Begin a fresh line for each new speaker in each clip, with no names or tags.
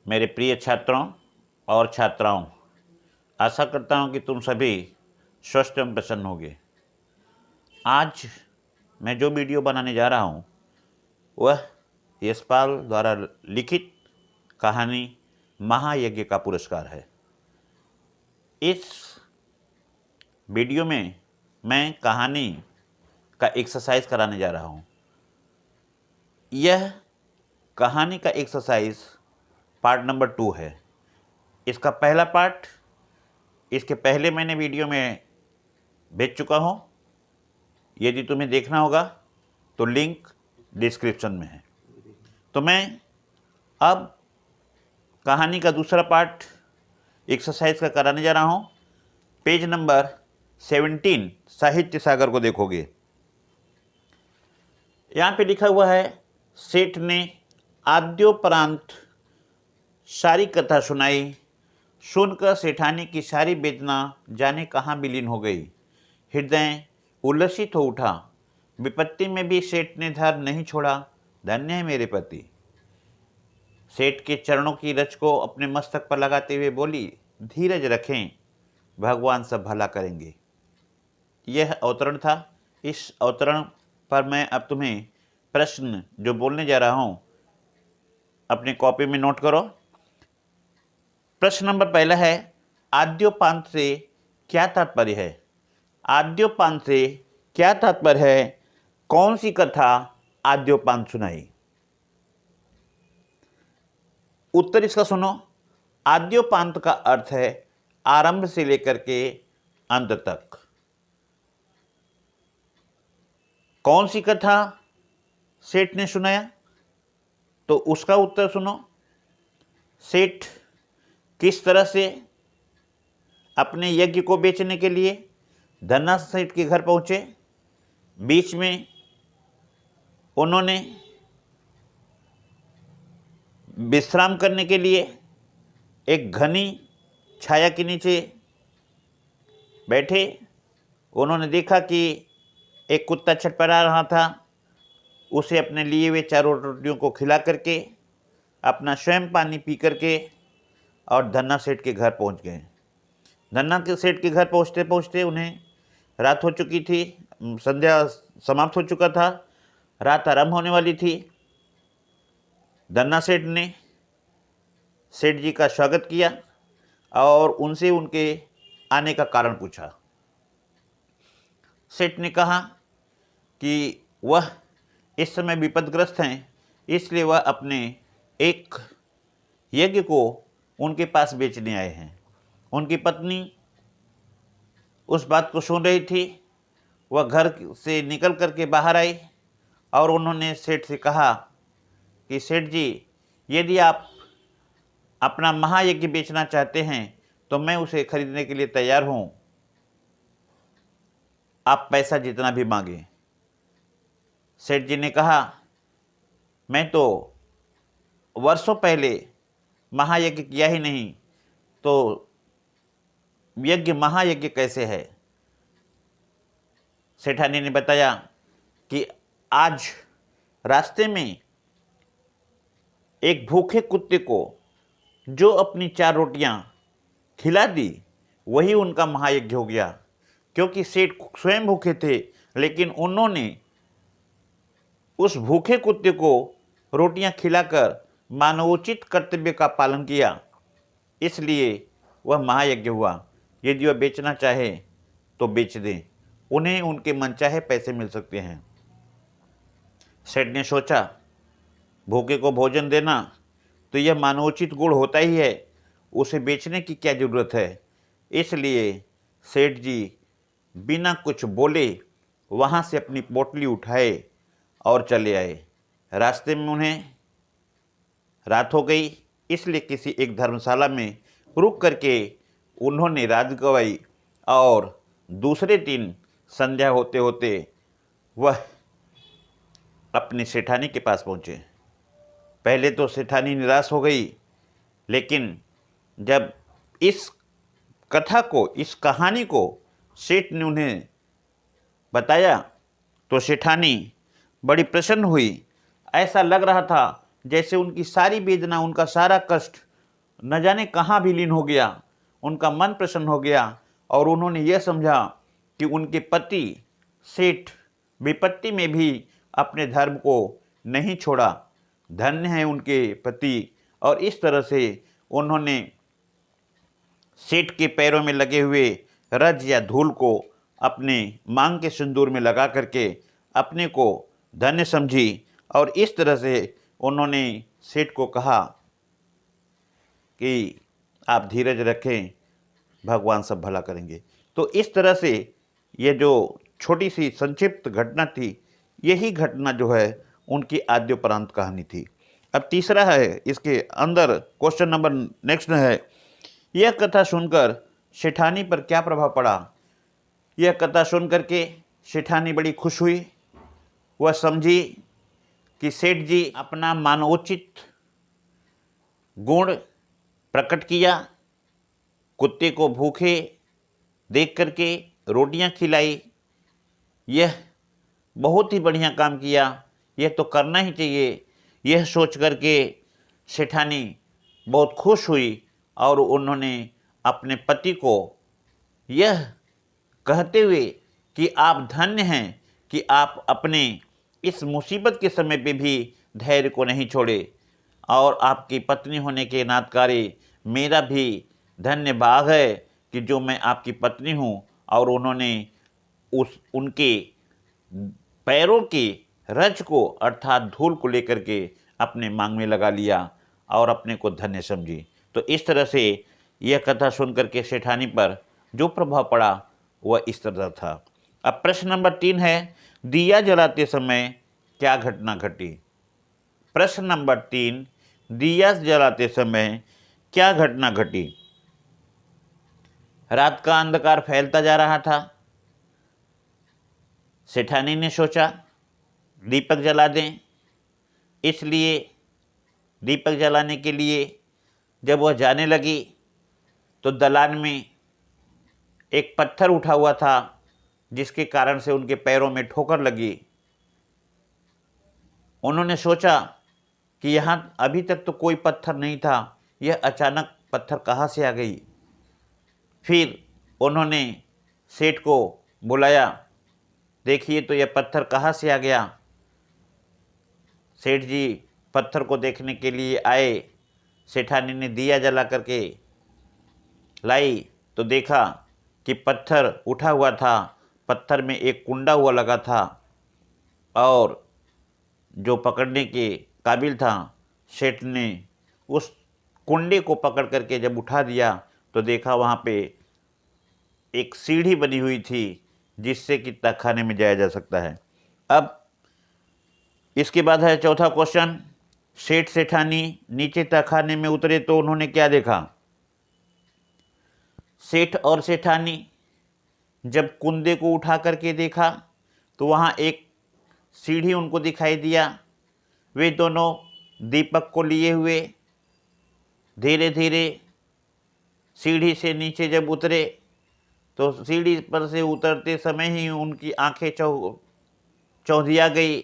मेरे प्रिय छात्रों और छात्राओं, आशा करता हूं कि तुम सभी स्वस्थ एवं प्रसन्न होगे। आज मैं जो वीडियो बनाने जा रहा हूं वह यशपाल द्वारा लिखित कहानी महायज्ञ का पुरस्कार है। इस वीडियो में मैं कहानी का एक्सरसाइज कराने जा रहा हूं। यह कहानी का एक्सरसाइज पार्ट नंबर 2 है। इसका पहला पार्ट इसके पहले मैंने वीडियो में भेज चुका हूं। यदि तुम्हें देखना होगा तो लिंक डिस्क्रिप्शन में है। तो मैं अब कहानी का दूसरा पार्ट एक्सरसाइज का कराने जा रहा हूं। पेज नंबर 17 साहित्य सागर को देखोगे। यहाँ पे लिखा हुआ है, सेठ ने आद्योपरांत सारी कथा सुनाई। सुनकर सेठानी की सारी वेदना जाने कहाँ विलीन हो गई। हृदय उल्लसित हो उठा। विपत्ति में भी सेठ ने धैर्य नहीं छोड़ा। धन्य है मेरे पति। सेठ के चरणों की रच को अपने मस्तक पर लगाते हुए बोली, धीरज रखें, भगवान सब भला करेंगे। यह अवतरण था। इस अवतरण पर मैं अब तुम्हें प्रश्न जो बोलने जा रहा हूं अपने कॉपी में नोट करो। प्रश्न नंबर पहला है, आद्योपांत से क्या तात्पर्य है? आद्योपांत से क्या तात्पर्य है? कौन सी कथा आद्योपांत सुनाई? उत्तर इसका सुनो। आद्योपांत का अर्थ है आरंभ से लेकर के अंत तक। कौन सी कथा सेठ ने सुनाया? तो उसका उत्तर सुनो। सेठ किस तरह से अपने यज्ञ को बेचने के लिए धन्ना सेठ के घर पहुंचे। बीच में उन्होंने विश्राम करने के लिए एक घनी छाया के नीचे बैठे। उन्होंने देखा कि एक कुत्ता छटपटा रहा था। उसे अपने लिए हुए चारों रोटियों को खिला करके, अपना स्वयं पानी पी करके और धन्ना सेठ के घर पहुंच गए। धन्ना के सेठ के घर पहुंचते पहुंचते उन्हें रात हो चुकी थी। संध्या समाप्त हो चुका था। रात आरंभ होने वाली थी। धन्ना सेठ ने सेठ जी का स्वागत किया और उनसे उनके आने का कारण पूछा। सेठ ने कहा कि वह इस समय विपदग्रस्त हैं, इसलिए वह अपने एक यज्ञ को उनके पास बेचने आए हैं। उनकी पत्नी उस बात को सुन रही थी। वह घर से निकल करके बाहर आई और उन्होंने सेठ से कहा कि सेठ जी, यदि आप अपना महायज्ञ बेचना चाहते हैं तो मैं उसे खरीदने के लिए तैयार हूं। आप पैसा जितना भी मांगे। सेठ जी ने कहा, मैं तो वर्षों पहले महायज्ञ किया ही नहीं, तो यज्ञ महायज्ञ कैसे है? सेठानी ने बताया कि आज रास्ते में एक भूखे कुत्ते को जो अपनी 4 रोटियां खिला दी, वही उनका महायज्ञ हो गया। क्योंकि सेठ स्वयं भूखे थे, लेकिन उन्होंने उस भूखे कुत्ते को रोटियां खिलाकर मानवोचित कर्तव्य का पालन किया, इसलिए वह महायज्ञ हुआ। यदि वह बेचना चाहे तो बेच दें, उन्हें उनके मनचाहे पैसे मिल सकते हैं। सेठ ने सोचा, भूखे को भोजन देना तो यह मानवोचित गुण होता ही है, उसे बेचने की क्या जरूरत है। इसलिए सेठ जी बिना कुछ बोले वहाँ से अपनी पोटली उठाए और चले आए। रास्ते में उन्हें रात हो गई, इसलिए किसी एक धर्मशाला में रुक करके उन्होंने रात गवाई और दूसरे दिन संध्या होते होते वह अपनी सेठानी के पास पहुँचे। पहले तो सेठानी निराश हो गई, लेकिन जब इस कथा को, इस कहानी को सेठ ने उन्हें बताया तो सेठानी बड़ी प्रसन्न हुई। ऐसा लग रहा था जैसे उनकी सारी वेदना, उनका सारा कष्ट न जाने कहाँ विलीन हो गया। उनका मन प्रसन्न हो गया और उन्होंने यह समझा कि उनके पति सेठ विपत्ति में भी अपने धर्म को नहीं छोड़ा, धन्य है उनके पति। और इस तरह से उन्होंने सेठ के पैरों में लगे हुए रज या धूल को अपने मांग के सिंदूर में लगा करके अपने को धन्य समझी। और इस तरह से उन्होंने सेठ को कहा कि आप धीरज रखें, भगवान सब भला करेंगे। तो इस तरह से ये जो छोटी सी संक्षिप्त घटना थी, यही घटना जो है उनकी आद्योपरांत कहानी थी। अब तीसरा है इसके अंदर क्वेश्चन नंबर नेक्स्ट है, यह कथा सुनकर सेठानी पर क्या प्रभाव पड़ा। यह कथा सुन करके सेठानी बड़ी खुश हुई। वह समझी कि सेठ जी अपना मानवोचित गुण प्रकट किया, कुत्ते को भूखे देख करके रोटियां खिलाई, यह बहुत ही बढ़िया काम किया, यह तो करना ही चाहिए। यह सोच करके सेठानी बहुत खुश हुई और उन्होंने अपने पति को यह कहते हुए कि आप धन्य हैं कि आप अपने इस मुसीबत के समय पे भी धैर्य को नहीं छोड़े, और आपकी पत्नी होने के नातकारे मेरा भी धन्य भाग है कि जो मैं आपकी पत्नी हूँ। और उन्होंने उनके पैरों की रज को अर्थात धूल को लेकर के अपने मांग में लगा लिया और अपने को धन्य समझी। तो इस तरह से यह कथा सुनकर के सेठानी पर जो प्रभाव पड़ा वह इस तरह था। अब प्रश्न नंबर 3 है, दिया जलाते समय क्या घटना घटी। प्रश्न नंबर 3, दिया जलाते समय क्या घटना घटी। रात का अंधकार फैलता जा रहा था। सेठानी ने सोचा दीपक जला दें, इसलिए दीपक जलाने के लिए जब वह जाने लगी तो दलान में एक पत्थर उठा हुआ था, जिसके कारण से उनके पैरों में ठोकर लगी। उन्होंने सोचा कि यहाँ अभी तक तो कोई पत्थर नहीं था, यह अचानक पत्थर कहाँ से आ गई। फिर उन्होंने सेठ को बुलाया, देखिए तो यह पत्थर कहाँ से आ गया। सेठ जी पत्थर को देखने के लिए आए। सेठानी ने दिया जला करके लाई तो देखा कि पत्थर उठा हुआ था, पत्थर में एक कुंडा हुआ लगा था, और जो पकड़ने के काबिल था, सेठ ने उस कुंडे को पकड़ करके जब उठा दिया तो देखा वहाँ पे एक सीढ़ी बनी हुई थी, जिससे कि तहखाने में जाया जा सकता है। अब इसके बाद है चौथा क्वेश्चन, सेठ सेठानी नीचे तहखाने में उतरे तो उन्होंने क्या देखा। सेठ और सेठानी जब कुंदे को उठा करके देखा तो वहाँ एक सीढ़ी उनको दिखाई दिया। वे दोनों दीपक को लिए हुए धीरे धीरे सीढ़ी से नीचे जब उतरे तो सीढ़ी पर से उतरते समय ही उनकी आंखें चौंधिया गई,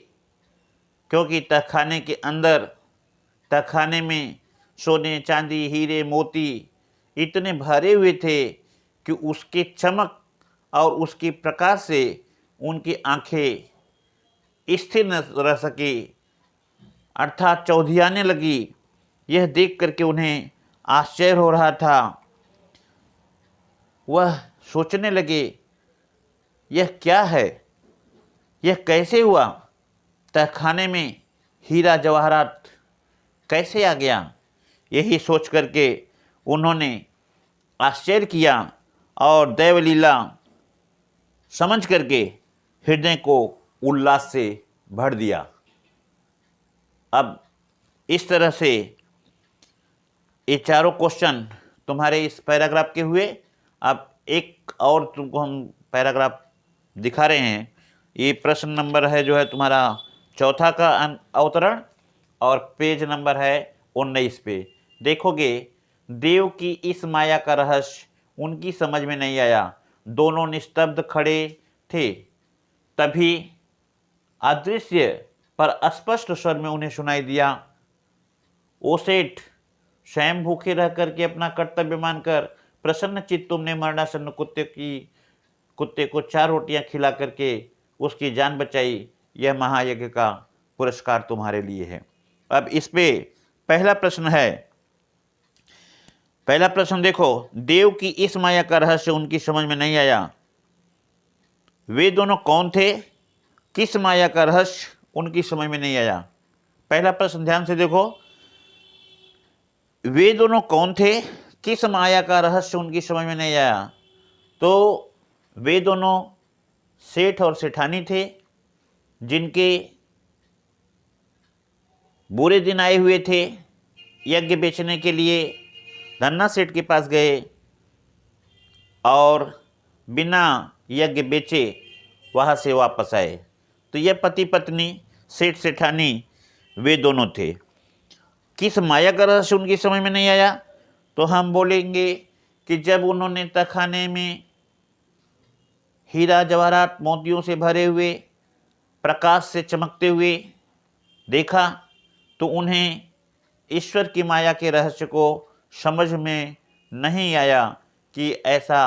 क्योंकि तहखाने के अंदर, तहखाने में सोने चांदी हीरे मोती इतने भरे हुए थे कि उसके चमक और उसके प्रकाश से उनकी आंखें स्थिर न रह सकी, अर्थात चौंधियाने लगी। यह देख करके उन्हें आश्चर्य हो रहा था। वह सोचने लगे यह क्या है, यह कैसे हुआ, तहखाने में हीरा जवाहरात कैसे आ गया। यही सोच करके उन्होंने आश्चर्य किया और दैवलीला समझ करके हृदय को उल्लास से भर दिया। अब इस तरह से ये चारों क्वेश्चन तुम्हारे इस पैराग्राफ के हुए। अब एक और तुमको हम पैराग्राफ दिखा रहे हैं। ये प्रश्न नंबर है जो है तुम्हारा चौथा का अवतरण, और पेज नंबर है 19 पे। देखोगे देव की इस माया का रहस्य उनकी समझ में नहीं आया। दोनों निस्तब्ध खड़े थे। तभी अदृश्य पर स्पष्ट स्वर में उन्हें सुनाई दिया, ओ सेठ, स्वयं भूखे रह करके अपना कर्तव्य मानकर प्रसन्न चित्त तुमने मरणासन्न कुत्ते को 4 रोटियां खिला करके उसकी जान बचाई। यह महायज्ञ का पुरस्कार तुम्हारे लिए है। अब इस पे पहला प्रश्न देखो, देव की इस माया का रहस्य उनकी समझ में नहीं आया। वे दोनों कौन थे, किस माया का रहस्य उनकी समझ में नहीं आया। पहला प्रश्न ध्यान से देखो, वे दोनों कौन थे, किस माया का रहस्य उनकी समझ में नहीं आया। तो वे दोनों सेठ और सेठानी थे, जिनके बुरे दिन आए हुए थे। यज्ञ बेचने के लिए धन्ना सेठ के पास गए और बिना यज्ञ बेचे वहाँ से वापस आए। तो यह पति पत्नी सेठ सेठानी वे दोनों थे। किस माया का रहस्य उनकी समझ में नहीं आया, तो हम बोलेंगे कि जब उन्होंने तहखाने में हीरा जवाहरात मोतियों से भरे हुए प्रकाश से चमकते हुए देखा, तो उन्हें ईश्वर की माया के रहस्य को समझ में नहीं आया कि ऐसा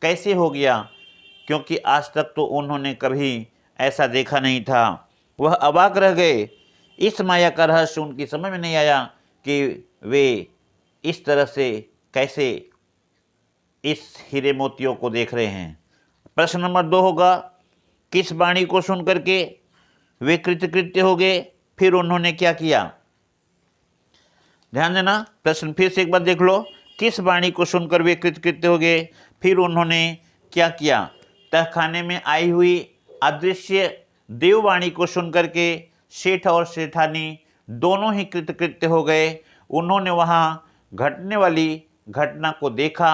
कैसे हो गया, क्योंकि आज तक तो उन्होंने कभी ऐसा देखा नहीं था। वह अवाक रह गए। इस माया का रहस्य उनकी समझ में नहीं आया कि वे इस तरह से कैसे इस हीरे मोतियों को देख रहे हैं। प्रश्न नंबर 2 होगा, किस वाणी को सुन करके वे कृतकृत्य हो गए, फिर उन्होंने क्या किया। ध्यान देना, प्रश्न फिर से एक बार देख लो। किस वाणी को सुनकर वे कृतकृत्य हो गए, फिर उन्होंने क्या किया। तहखाने में आई हुई अदृश्य देववाणी को सुनकर के सेठ और सेठानी दोनों ही कृतकृत्य हो गए। उन्होंने वहाँ घटने वाली घटना को देखा,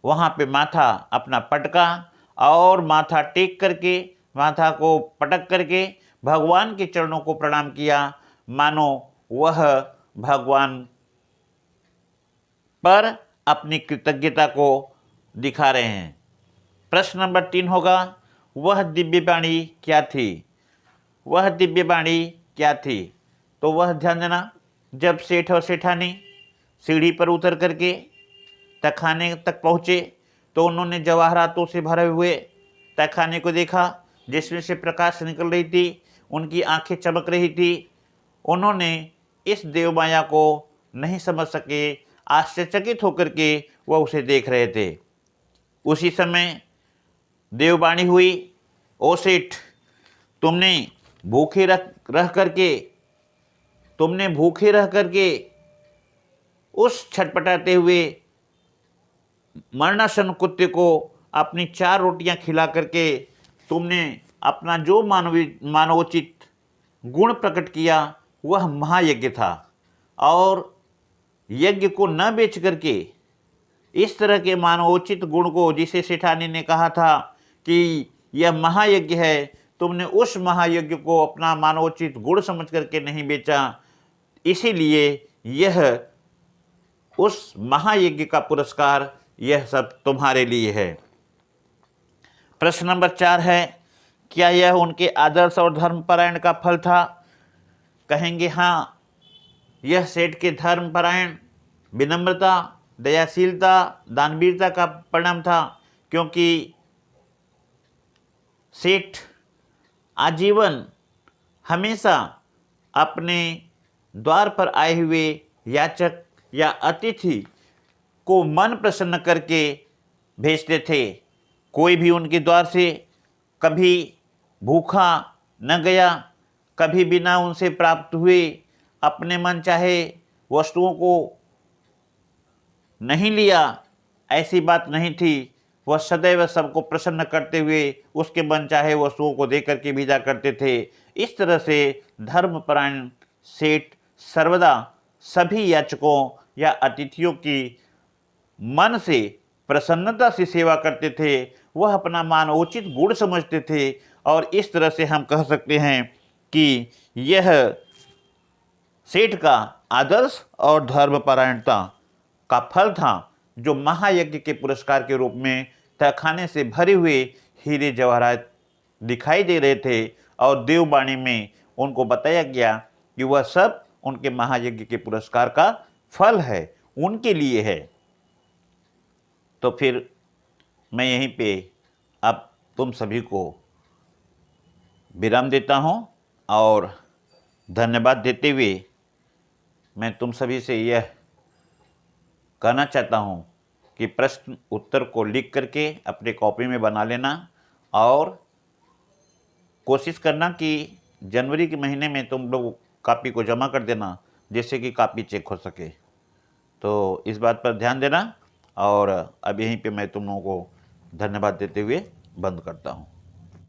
वहाँ पे माथा अपना पटका और माथा टेक करके, माथा को पटक करके भगवान के चरणों को प्रणाम किया, मानो वह भगवान पर अपनी कृतज्ञता को दिखा रहे हैं। प्रश्न नंबर 3 होगा, वह दिव्य वाणी क्या थी। वह दिव्य वाणी क्या थी, तो वह ध्यान देना, जब सेठ और सेठानी सीढ़ी पर उतर करके तहखाने तक पहुँचे तो उन्होंने जवाहरातों से भरे हुए तहखाने को देखा, जिसमें से प्रकाश निकल रही थी, उनकी आंखें चमक रही थी। उन्होंने इस देवमाया को नहीं समझ सके, आश्चर्यचकित होकर के वह उसे देख रहे थे। उसी समय देववाणी हुई, ओ सेठ, तुमने भूखे रह करके उस छटपटाते हुए मरणासन कुत्ते को अपनी 4 रोटियां खिला करके तुमने अपना जो मानवोचित गुण प्रकट किया वह महायज्ञ था। और यज्ञ को न बेच करके इस तरह के मानवोचित गुण को, जिसे सेठानी ने कहा था कि यह महायज्ञ है, तुमने उस महायज्ञ को अपना मानवोचित गुण समझ करके नहीं बेचा, इसीलिए यह उस महायज्ञ का पुरस्कार, यह सब तुम्हारे लिए है। प्रश्न नंबर 4 है, क्या यह उनके आदर्श और धर्मपरायण का फल था। कहेंगे हाँ, यह सेठ के धर्मपरायण, विनम्रता, दयाशीलता, दानवीरता का परिणाम था, क्योंकि सेठ आजीवन हमेशा अपने द्वार पर आए हुए याचक या अतिथि को मन प्रसन्न करके भेजते थे। कोई भी उनके द्वार से कभी भूखा न गया, कभी बिना उनसे प्राप्त हुए अपने मन चाहे वस्तुओं को नहीं लिया, ऐसी बात नहीं थी। वह सदैव सबको प्रसन्न करते हुए उसके मन चाहे वस्तुओं को देकर के भेजा करते थे। इस तरह से धर्मपरायण सेठ सर्वदा सभी याचकों या अतिथियों की मन से प्रसन्नता से सेवा करते थे। वह अपना मानवोचित गुण समझते थे, और इस तरह से हम कह सकते हैं कि यह सेठ का आदर्श और धर्मपरायणता का फल था, जो महायज्ञ के पुरस्कार के रूप में तहखाने से भरे हुए हीरे जवाहरात दिखाई दे रहे थे, और देववाणी में उनको बताया गया कि वह सब उनके महायज्ञ के पुरस्कार का फल है उनके लिए है। तो फिर मैं यहीं पे अब तुम सभी को विराम देता हूँ और धन्यवाद देते हुए मैं तुम सभी से यह कहना चाहता हूँ कि प्रश्न उत्तर को लिख करके अपने कॉपी में बना लेना और कोशिश करना कि जनवरी के महीने में तुम लोग कॉपी को जमा कर देना, जिससे कि कॉपी चेक हो सके। तो इस बात पर ध्यान देना और अब यहीं पे मैं तुम लोगों को धन्यवाद देते हुए बंद करता हूँ।